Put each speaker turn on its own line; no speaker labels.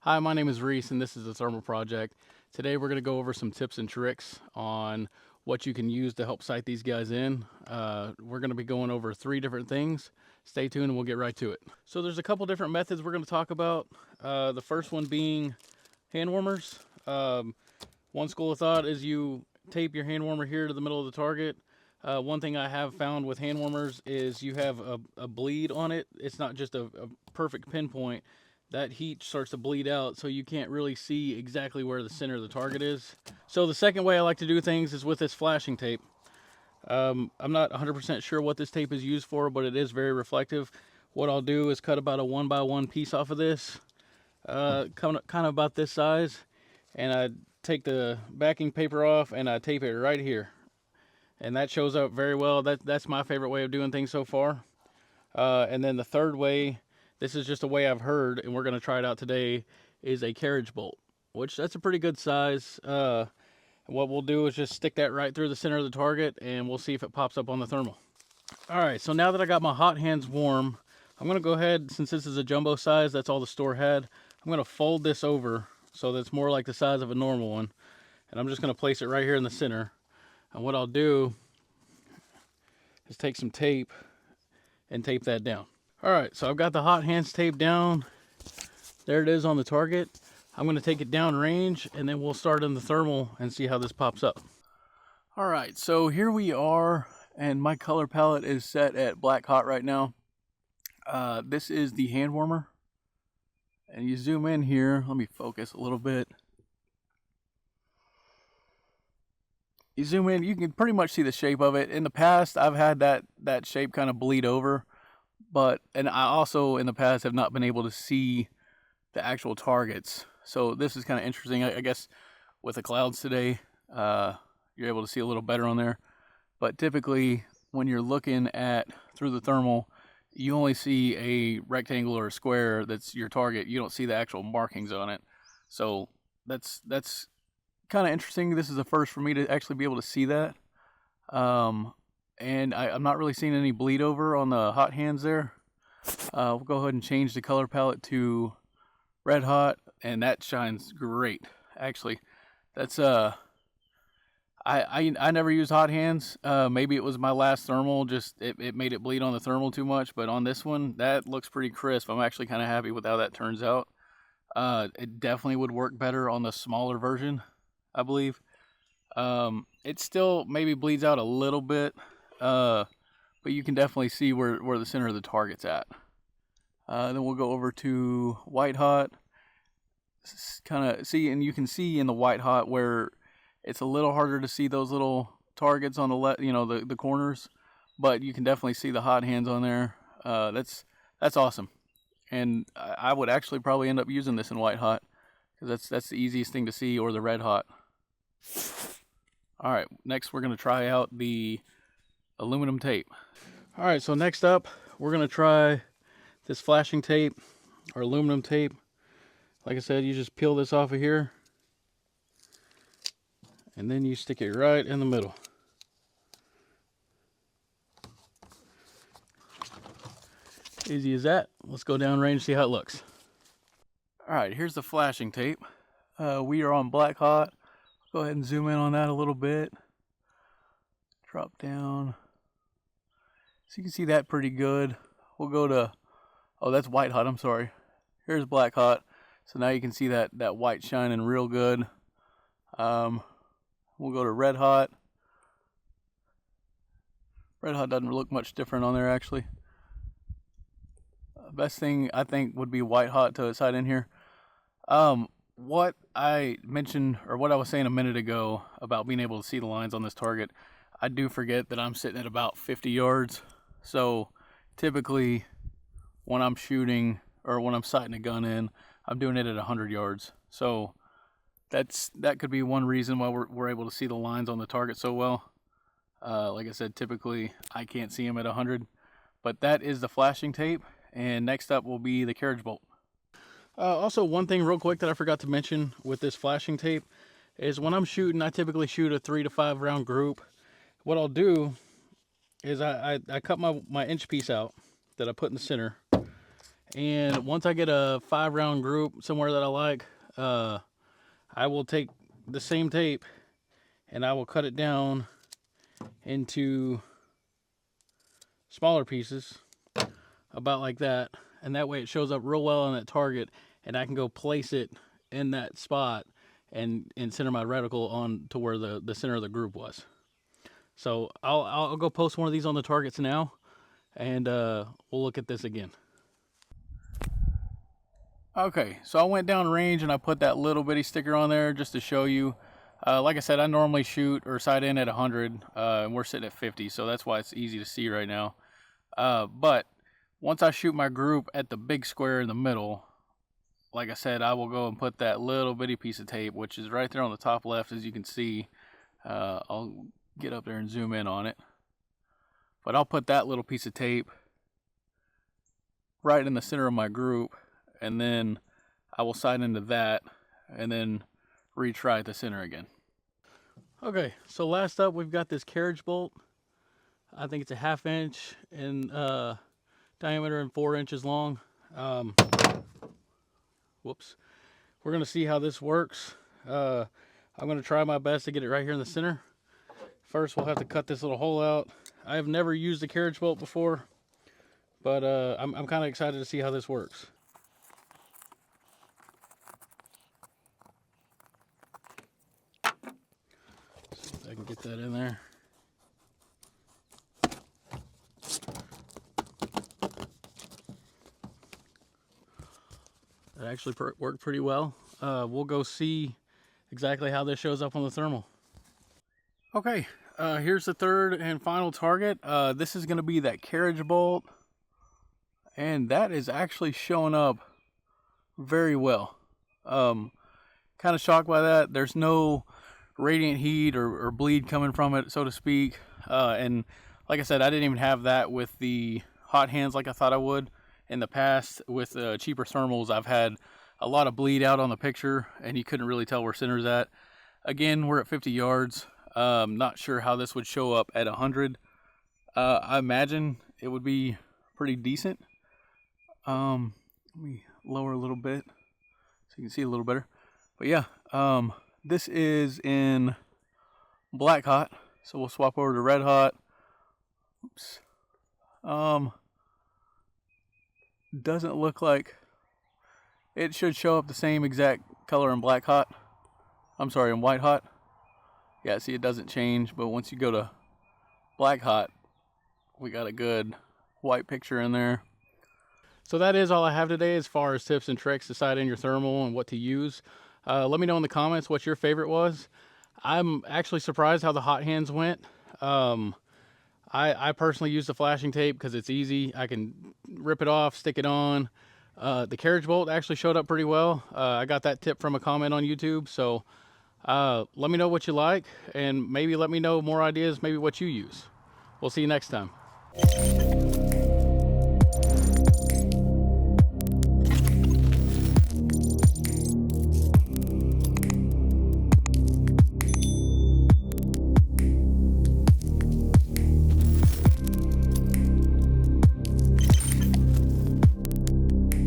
Hi, my name is Reese and this is the Thermal Project. Today we're going to go over some tips and tricks on what you can use to help sight these guys in. We're going to be going over 3 different things. Stay tuned and we'll get right to it. So there's a couple different methods we're going to talk about. The first one being hand warmers. One school of thought is you tape your hand warmer here to the middle of the target. One thing I have found with hand warmers is you have a bleed on it. It's not just a perfect pinpoint. That heat starts to bleed out, so you can't really see exactly where the center of the target is. So the second way I like to do things is with this flashing tape. I'm not 100% sure what this tape is used for, but it is very reflective. What I'll do is cut about a 1x1 piece off of this, kind of about this size, and I take the backing paper off and I tape it right here. And that shows up very well. That's my favorite way of doing things so far. And then the third way, this is just a way I've heard, and we're going to try it out today, is a carriage bolt, which that's a pretty good size. What we'll do is just stick that right through the center of the target, and we'll see if it pops up on the thermal. All right, so now that I got my hot hands warm, I'm going to go ahead, since this is a jumbo size, that's all the store had, I'm going to fold this over so that it's more like the size of a normal one. And I'm just going to place it right here in the center. And what I'll do is take some tape and tape that down. All right, so I've got the hot hands taped down. There it is on the target. I'm going to take it down range, and then we'll start in the thermal and see how this pops up. All right, so here we are, and my color palette is set at black hot right now. This is the hand warmer. And you zoom in here, let me focus a little bit. You zoom in, you can pretty much see the shape of it. In the past, I've had that shape kind of bleed over. And I also in the past have not been able to see the actual targets. So this is kind of interesting. I guess with the clouds today, you're able to see a little better on there. But typically when you're looking at through the thermal, you only see a rectangle or a square that's your target. You don't see the actual markings on it. So that's kind of interesting. This is the first for me to actually be able to see that. And I'm not really seeing any bleed over on the hot hands there. We'll go ahead and change the color palette to red hot, and that shines great. Actually, that's I never use hot hands. Maybe it was my last thermal, just it made it bleed on the thermal too much. But on this one, that looks pretty crisp. I'm actually kind of happy with how that turns out. It definitely would work better on the smaller version, I believe. It still maybe bleeds out a little bit. But you can definitely see where the center of the target's at. Then we'll go over to white hot. Kind of see, and you can see in the white hot where it's a little harder to see those little targets on the the corners, but you can definitely see the hot hands on there. That's awesome, and I would actually probably end up using this in white hot because that's the easiest thing to see, or the red hot. All right, next we're gonna try out the aluminum tape. All right, so next up we're gonna try this flashing tape or aluminum tape. Like I said, you just peel this off of here and then you stick it right in the middle. Easy as that. Let's go down range, see how it looks. All right, here's the flashing tape. We are on black hot. Go ahead and zoom in on that a little bit. Drop down. So you can see that pretty good. We'll go to, oh, that's white hot, I'm sorry. Here's black hot. So now you can see that white shining real good. We'll go to red hot. Red hot doesn't look much different on there actually. Best thing I think would be white hot to sight in here. What I mentioned, or what I was saying a minute ago about being able to see the lines on this target, I do forget that I'm sitting at about 50 yards. So typically when I'm shooting or when I'm sighting a gun in, I'm doing it at 100 yards. So that could be one reason why we're able to see the lines on the target so well. Like I said, typically I can't see them at 100, but that is the flashing tape. And next up will be the carriage bolt. Also, one thing real quick that I forgot to mention with this flashing tape is when I'm shooting, I typically shoot a 3 to 5 round group. What I'll do is I cut my inch piece out that I put in the center, And once I get a 5-round group somewhere that I like, I will take the same tape and I will cut it down into smaller pieces, about like that, and that way it shows up real well on that target, and I can go place it in that spot and center my reticle on to where the center of the group was. So I'll go post one of these on the targets now, and we'll look at this again. Okay, so I went down range and I put that little bitty sticker on there just to show you. Like I said, I normally shoot or sight in at 100, and we're sitting at 50, so that's why it's easy to see right now. But once I shoot my group at the big square in the middle, like I said, I will go and put that little bitty piece of tape, which is right there on the top left, as you can see. I'll get up there and zoom in on it. But I'll put that little piece of tape right in the center of my group, and then I will sight into that and then retry at the center again. Okay, so last up we've got this carriage bolt. I think it's a 1/2 inch in diameter and 4 inches long. Whoops. We're gonna see how this works. I'm gonna try my best to get it right here in the center. First we'll have to cut this little hole out. I have never used the carriage bolt before, but I'm kind of excited to see how this works. See if I can get that in there. That actually worked pretty well. We'll go see exactly how this shows up on the thermal. Okay, here's the third and final target. This is going to be that carriage bolt, and that is actually showing up very well. Kind of shocked by that. There's no radiant heat or bleed coming from it, so to speak. And like I said, I didn't even have that with the hot hands like I thought I would. In the past, with cheaper thermals, I've had a lot of bleed out on the picture, and you couldn't really tell where center's at. Again, we're at 50 yards. Not sure how this would show up at 100. I imagine it would be pretty decent. Let me lower a little bit so you can see a little better. But yeah, this is in black hot, so we'll swap over to red hot. Oops. Doesn't look like it should show up the same exact color in black hot. I'm sorry, in white hot. Yeah, see, it doesn't change, but once you go to black hot, we got a good white picture in there. So that is all I have today as far as tips and tricks to sight in your thermal and what to use. Let me know in the comments what your favorite was. I'm actually surprised how the hot hands went. I personally use the flashing tape because it's easy. I can rip it off, stick it on. The carriage bolt actually showed up pretty well. I got that tip from a comment on YouTube. So let me know what you like, and maybe let me know more ideas, maybe what you use. We'll see you next time.